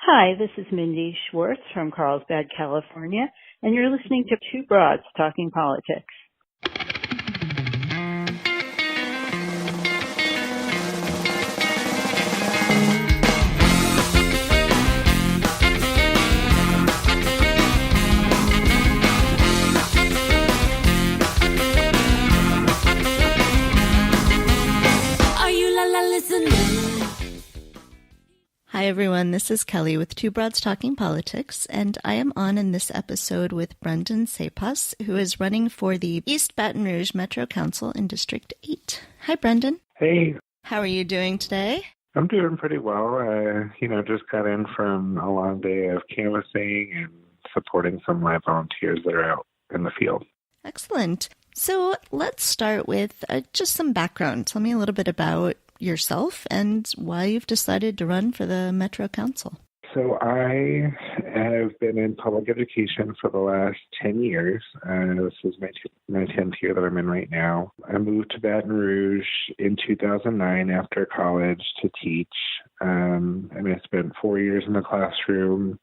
Hi, this is Mindy Schwartz from Carlsbad, California, and you're listening to Two Broads Talking Politics. Are you listening? Hi, everyone. This is Kelly with Two Broads Talking Politics, and I am on in this episode with Brendan Csaposs, who is running for the East Baton Rouge Metro Council in District 8. Hi, Brendan. Hey. How are you doing today? I'm doing pretty well. Just got in from a long day of canvassing and supporting some of my volunteers that are out in the field. Excellent. So let's start with just some background. Tell me a little bit about yourself and why you've decided to run for the Metro Council. So I have been in public education for the last 10 years. This is my 10th year that I'm in right now. I moved to Baton Rouge in 2009 after college to teach. And I spent 4 years in the classroom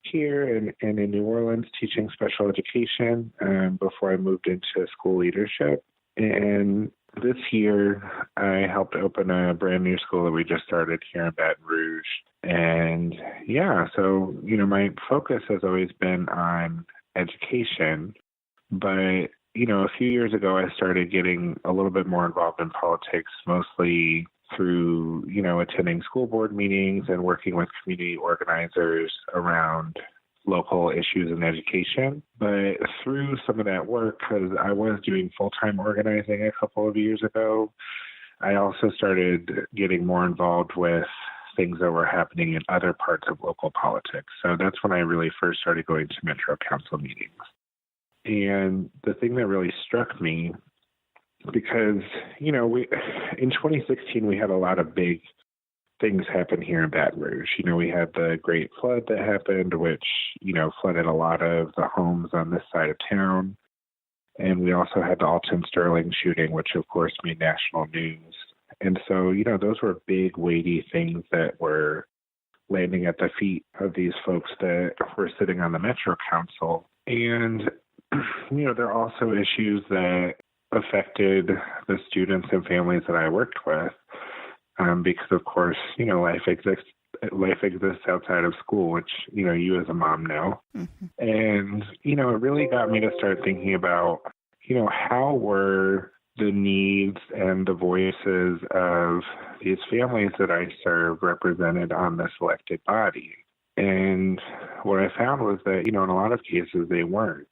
here and in New Orleans teaching special education before I moved into school leadership. And this year, I helped open a brand new school that we just started here in Baton Rouge. And my focus has always been on education. But, a few years ago, I started getting a little bit more involved in politics, mostly through, attending school board meetings and working with community organizers around local issues in education. But through some of that work, because I was doing full-time organizing a couple of years ago, I also started getting more involved with things that were happening in other parts of local politics. So that's when I really first started going to Metro Council meetings. And the thing that really struck me, because, in 2016, we had a lot of big things happen here in Baton Rouge. We had the Great Flood that happened, which, flooded a lot of the homes on this side of town. And we also had the Alton Sterling shooting, which of course made national news. And so, those were big, weighty things that were landing at the feet of these folks that were sitting on the Metro Council. And, there are also issues that affected the students and families that I worked with. Because of course, life exists outside of school, which, you as a mom know. Mm-hmm. And, it really got me to start thinking about, how were the needs and the voices of these families that I serve represented on this elected body. And what I found was that, in a lot of cases they weren't.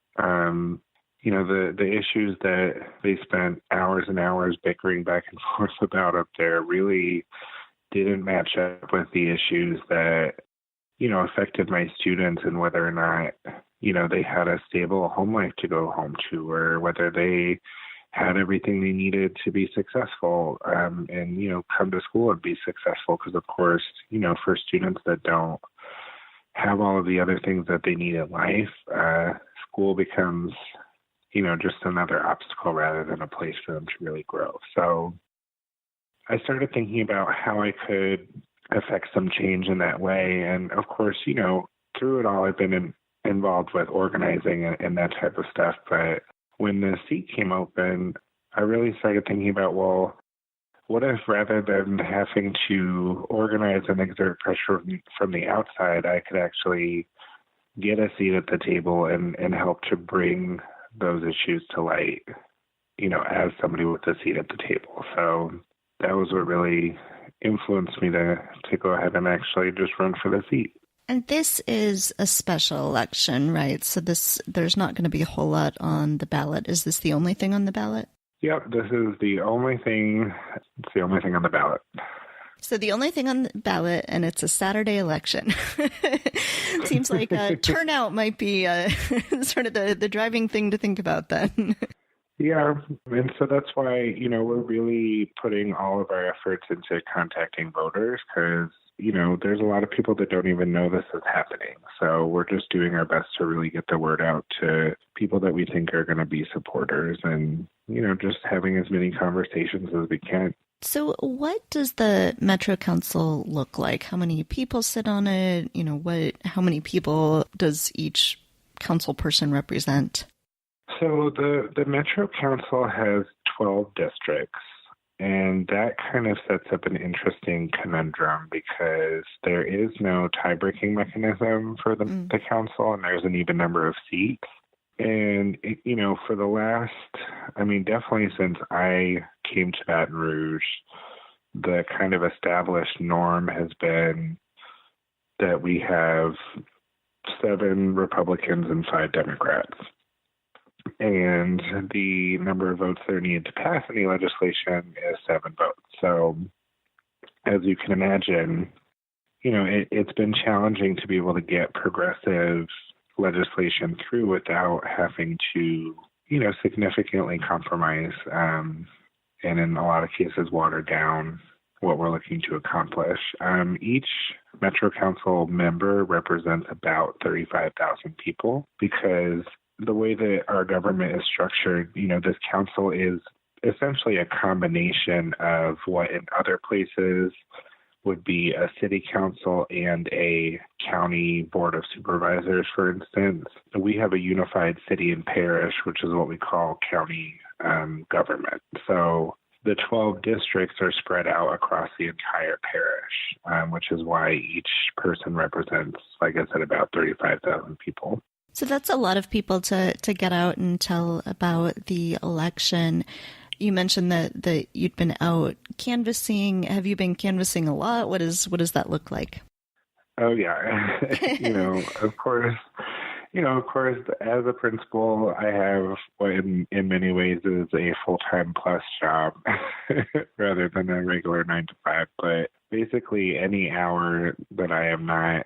The issues that they spent hours and hours bickering back and forth about up there really didn't match up with the issues that, affected my students and whether or not, they had a stable home life to go home to, or whether they had everything they needed to be successful and come to school and be successful. Because, of course, for students that don't have all of the other things that they need in life, school becomes just another obstacle rather than a place for them to really grow. So I started thinking about how I could affect some change in that way. And of course, through it all, I've been involved with organizing and that type of stuff. But when the seat came open, I really started thinking about, well, what if rather than having to organize and exert pressure from the outside, I could actually get a seat at the table and help to bring those issues to light, as somebody with a seat at the table. So that was what really influenced me to go ahead and actually just run for the seat. And this is a special election, right? So there's not going to be a whole lot on the ballot. Is this the only thing on the ballot? Yep, this is the only thing. It's the only thing on the ballot. So the only thing on the ballot, and it's a Saturday election. Seems like turnout might be sort of the driving thing to think about then. Yeah, and so that's why, we're really putting all of our efforts into contacting voters because, there's a lot of people that don't even know this is happening. So we're just doing our best to really get the word out to people that we think are going to be supporters and, just having as many conversations as we can. So what does the Metro Council look like? How many people sit on it? How many people does each council person represent? So the Metro Council has 12 districts, and that kind of sets up an interesting conundrum because there is no tie-breaking mechanism for the council, and there's an even number of seats. And, for the last, definitely since I came to Baton Rouge, the kind of established norm has been that we have 7 Republicans and 5 Democrats. And the number of votes that are needed to pass any legislation is 7 votes. So, as you can imagine, it's been challenging to be able to get progressive legislation through without having to, significantly compromise and in a lot of cases water down what we're looking to accomplish. Each Metro Council member represents about 35,000 people because the way that our government is structured, this council is essentially a combination of what in other places would be a city council and a county board of supervisors, for instance. We have a unified city and parish, which is what we call county government. So the 12 districts are spread out across the entire parish, which is why each person represents, like I said, about 35,000 people. So that's a lot of people to get out and tell about the election. You mentioned that you'd been out canvassing. Have you been canvassing a lot? What does that look like? Oh, yeah. Of course, as a principal, I have what in many ways is a full-time plus job rather than a regular 9 to 5. But basically any hour that I am not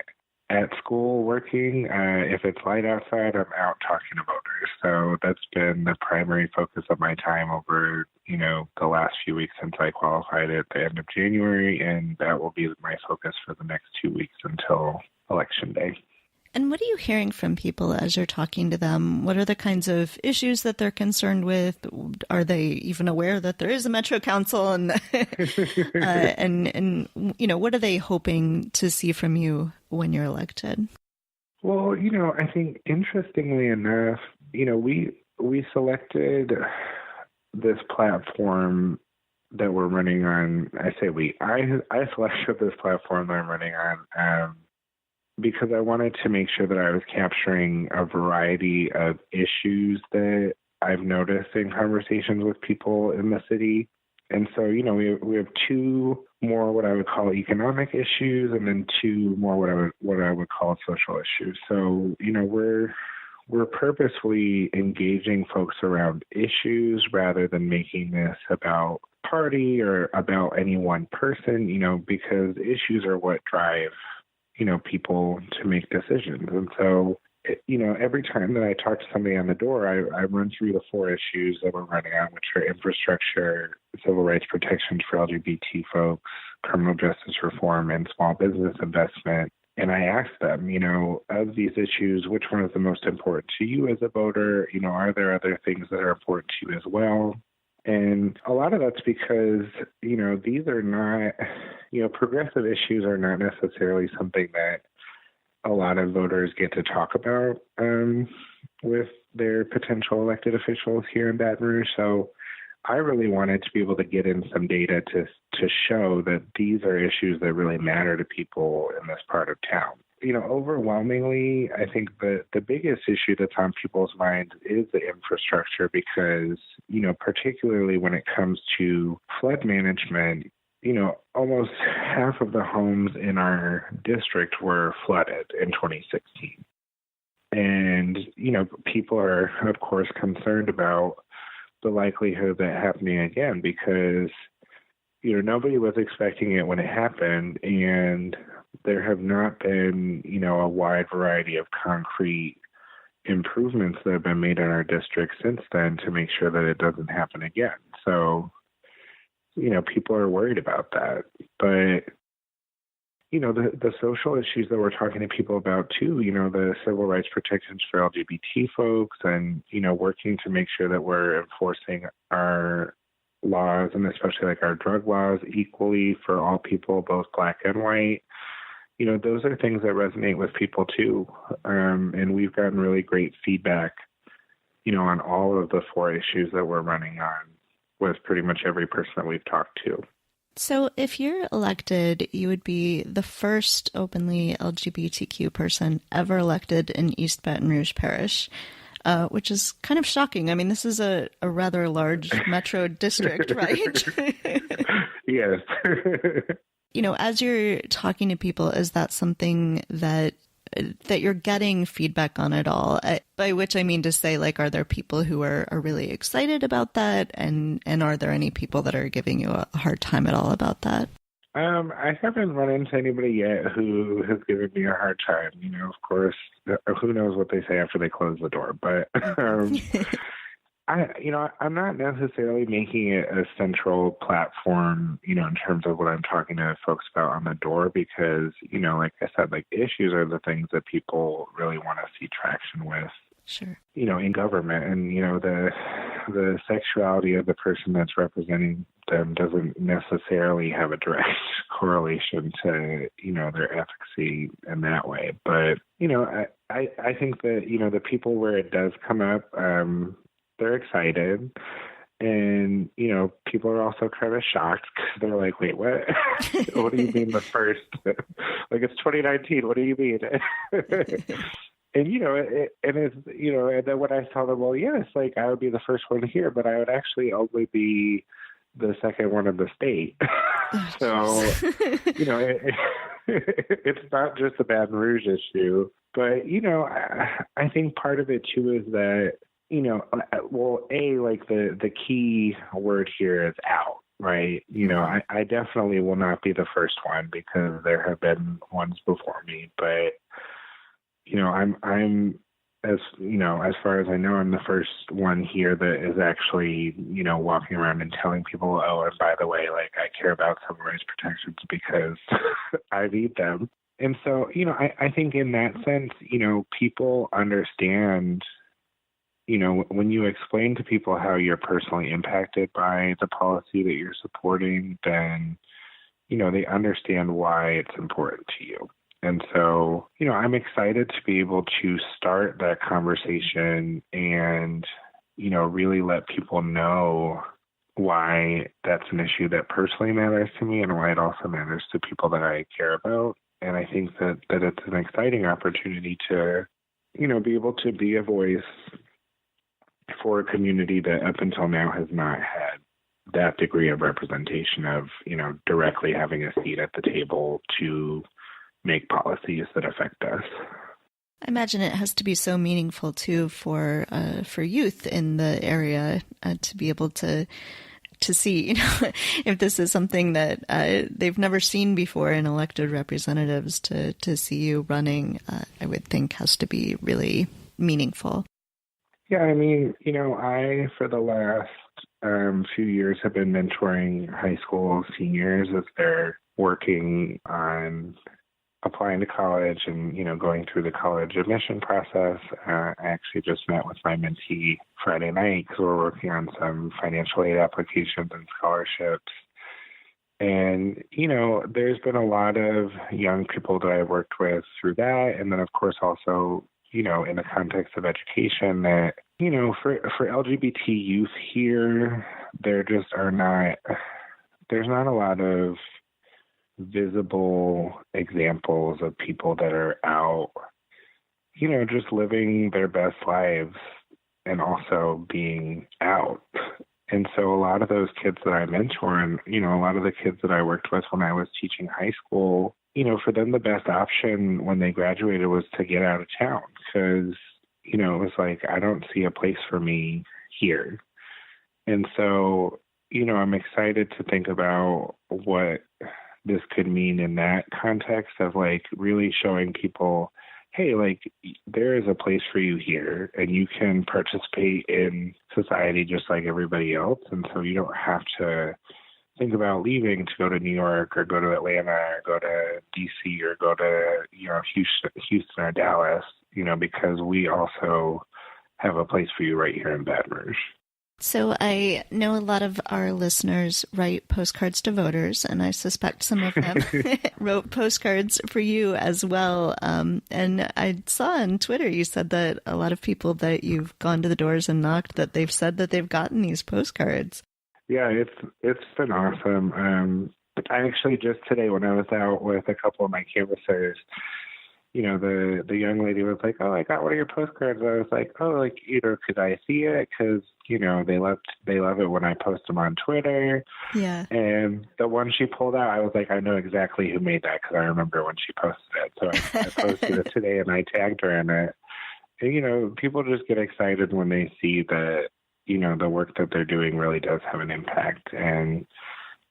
at school working, if it's light outside, I'm out talking to voters. So that's been the primary focus of my time over, the last few weeks since I qualified at the end of January, and that will be my focus for the next 2 weeks until Election Day. And what are you hearing from people as you're talking to them? What are the kinds of issues that they're concerned with? Are they even aware that there is a Metro Council? And and what are they hoping to see from you when you're elected? Well, I think interestingly enough, we selected this platform that we're running on. I selected this platform that I'm running on because I wanted to make sure that I was capturing a variety of issues that I've noticed in conversations with people in the city. And so, we have 2 more what I would call economic issues, and then 2 more what I would call social issues. So, we're purposefully engaging folks around issues rather than making this about party or about any one person, because issues are what drive people to make decisions. And so, every time that I talk to somebody on the door, I run through the 4 issues that we're running on, which are infrastructure, civil rights protections for LGBT folks, criminal justice reform, and small business investment. And I ask them, of these issues, which one is the most important to you as a voter? Are there other things that are important to you as well? And a lot of that's because, these are not, progressive issues are not necessarily something that a lot of voters get to talk about with their potential elected officials here in Baton Rouge. So I really wanted to be able to get in some data to show that these are issues that really matter to people in this part of town. Overwhelmingly, I think the biggest issue that's on people's minds is the infrastructure because, particularly when it comes to flood management, almost half of the homes in our district were flooded in 2016. And, people are, of course, concerned about the likelihood of that happening again because, nobody was expecting it when it happened, and there have not been, a wide variety of concrete improvements that have been made in our district since then to make sure that it doesn't happen again. So, people are worried about that. But, the social issues that we're talking to people about too, the civil rights protections for LGBT folks and, working to make sure that we're enforcing our laws, and especially like our drug laws, equally for all people, both black and white. Those are things that resonate with people too. And we've gotten really great feedback, on all of the 4 issues that we're running on with pretty much every person that we've talked to. So if you're elected, you would be the first openly LGBTQ person ever elected in East Baton Rouge Parish, which is kind of shocking. I mean, this is a rather large metro district, right? Yes. As you're talking to people, is that something that you're getting feedback on at all? By which I mean to say, like, are there people who are really excited about that? And are there any people that are giving you a hard time at all about that? I haven't run into anybody yet who has given me a hard time. Of course, who knows what they say after they close the door. But I'm not necessarily making it a central platform, in terms of what I'm talking to folks about on the door, because, like I said, like, issues are the things that people really want to see traction with. Sure. In government, and, the sexuality of the person that's representing them doesn't necessarily have a direct correlation to, their efficacy in that way. But, I think that, the people where it does come up, they're excited, and people are also kind of shocked because they're like, "Wait, what? What do you mean the first? Like, it's 2019. What do you mean?" And and then when I tell them, "Well, yes, like, I would be the first one here, but I would actually only be the second one in the state." So it's not just a Baton Rouge issue, but I think part of it too is that. Like the key word here is out, right? I definitely will not be the first one because there have been ones before me, but I'm as far as I know, I'm the first one here that is actually, walking around and telling people, oh, and by the way, like, I care about civil rights protections because I need them. And so, I think in that sense, people understand. When you explain to people how you're personally impacted by the policy that you're supporting, then, they understand why it's important to you. And so, I'm excited to be able to start that conversation and, really let people know why that's an issue that personally matters to me and why it also matters to people that I care about. And I think that it's an exciting opportunity to, be able to be a voice for a community that up until now has not had that degree of representation of, directly having a seat at the table to make policies that affect us. I imagine it has to be so meaningful too for youth in the area to be able to see, if this is something that they've never seen before in elected representatives, to see you running, I would think has to be really meaningful. Yeah, I mean, I, for the last few years, have been mentoring high school seniors as they're working on applying to college and, going through the college admission process. I actually just met with my mentee Friday night because we're working on some financial aid applications and scholarships. And, there's been a lot of young people that I worked with through that. And then, of course, also, in the context of education that, for LGBT youth here, there just there's not a lot of visible examples of people that are out, just living their best lives and also being out. And so a lot of those kids that I mentor and, a lot of the kids that I worked with when I was teaching high school, for them, the best option when they graduated was to get out of town because, it was like, I don't see a place for me here. And so, I'm excited to think about what this could mean in that context of like really showing people, hey, like there is a place for you here and you can participate in society just like everybody else. And so you don't have to think about leaving to go to New York or go to Atlanta or go to DC or go to, Houston or Dallas, because we also have a place for you right here in Baton Rouge. So I know a lot of our listeners write postcards to voters, and I suspect some of them wrote postcards for you as well. And I saw on Twitter you said that a lot of people that you've gone to the doors and knocked, that they've said that they've gotten these postcards. Yeah, it's been awesome. I actually just today when I was out with a couple of my canvassers, the young lady was like, "Oh, I got one of your postcards." I was like, "Oh, like, could I see it?" Because they love it when I post them on Twitter. Yeah. And the one she pulled out, I was like, I know exactly who made that because I remember when she posted it. So I posted it today and I tagged her in it. And people just get excited when they see that the work that they're doing really does have an impact. And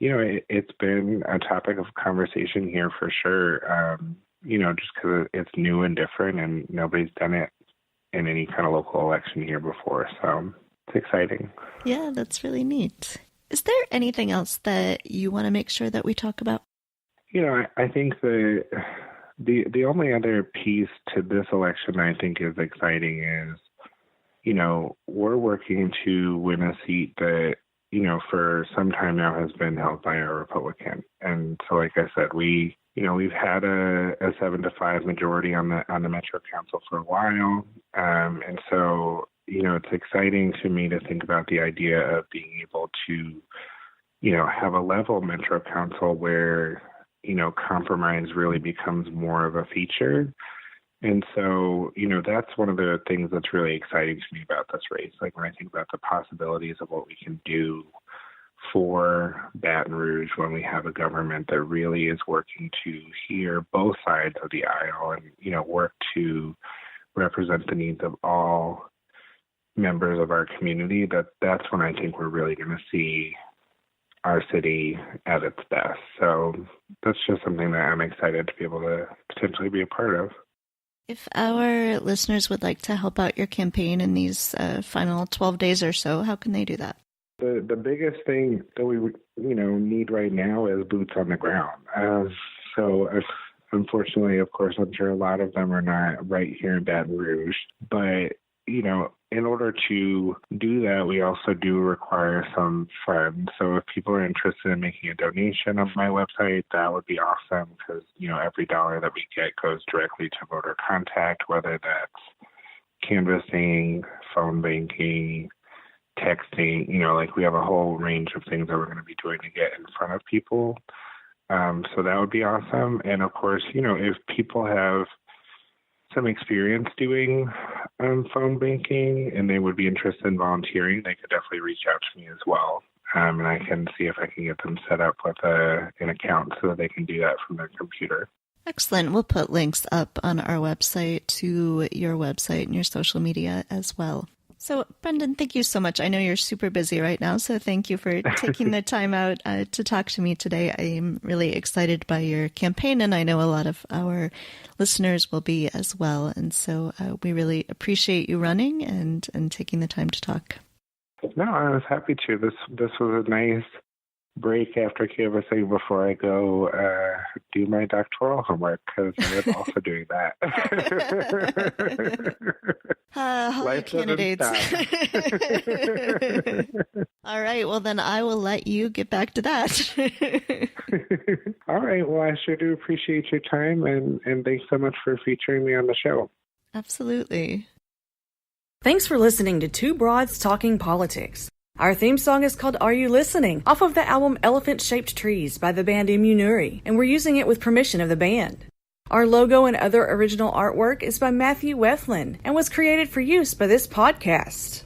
it's been a topic of conversation here for sure. Just because it's new and different and nobody's done it in any kind of local election here before. So it's exciting. Yeah, that's really neat. Is there anything else that you want to make sure that we talk about? I think the only other piece to this election I think is exciting is, we're working to win a seat that, for some time now has been held by a Republican. And so, like I said, we've had a 7-5 majority on the Metro Council for a while. And so, it's exciting to me to think about the idea of being able to, have a level Metro Council where, compromise really becomes more of a feature. And so, that's one of the things that's really exciting to me about this race. Like when I think about the possibilities of what we can do for Baton Rouge when we have a government that really is working to hear both sides of the aisle and, work to represent the needs of all members of our community, that's when I think we're really going to see our city at its best. So that's just something that I'm excited to be able to potentially be a part of. If our listeners would like to help out your campaign in these final 12 days or so, how can they do that? The biggest thing that we need right now is boots on the ground. So unfortunately, of course, I'm sure a lot of them are not right here in Baton Rouge. But, in order to do that, we also do require some funds. So if people are interested in making a donation on my website, that would be awesome because, every dollar that we get goes directly to voter contact, whether that's canvassing, phone banking, texting, we have a whole range of things that we're going to be doing to get in front of people. So that would be awesome. And of course, if people have some experience doing phone banking and they would be interested in volunteering, they could definitely reach out to me as well. And I can see if I can get them set up with an account so that they can do that from their computer. Excellent. We'll put links up on our website to your website and your social media as well. So, Brendan, thank you so much. I know you're super busy right now, so thank you for taking the time out to talk to me today. I am really excited by your campaign, and I know a lot of our listeners will be as well. And so we really appreciate you running and taking the time to talk. No, I was happy to. This was a nice break after canvassing before I go do my doctoral homework because I'm also doing that. Holly candidates. All right. Well, then I will let you get back to that. All right. Well, I sure do appreciate your time and thanks so much for featuring me on the show. Absolutely. Thanks for listening to Two Broads Talking Politics. Our theme song is called Are You Listening? Off of the album Elephant-Shaped Trees by the band Immunuri, and we're using it with permission of the band. Our logo and other original artwork is by Matthew Wethlin and was created for use by this podcast.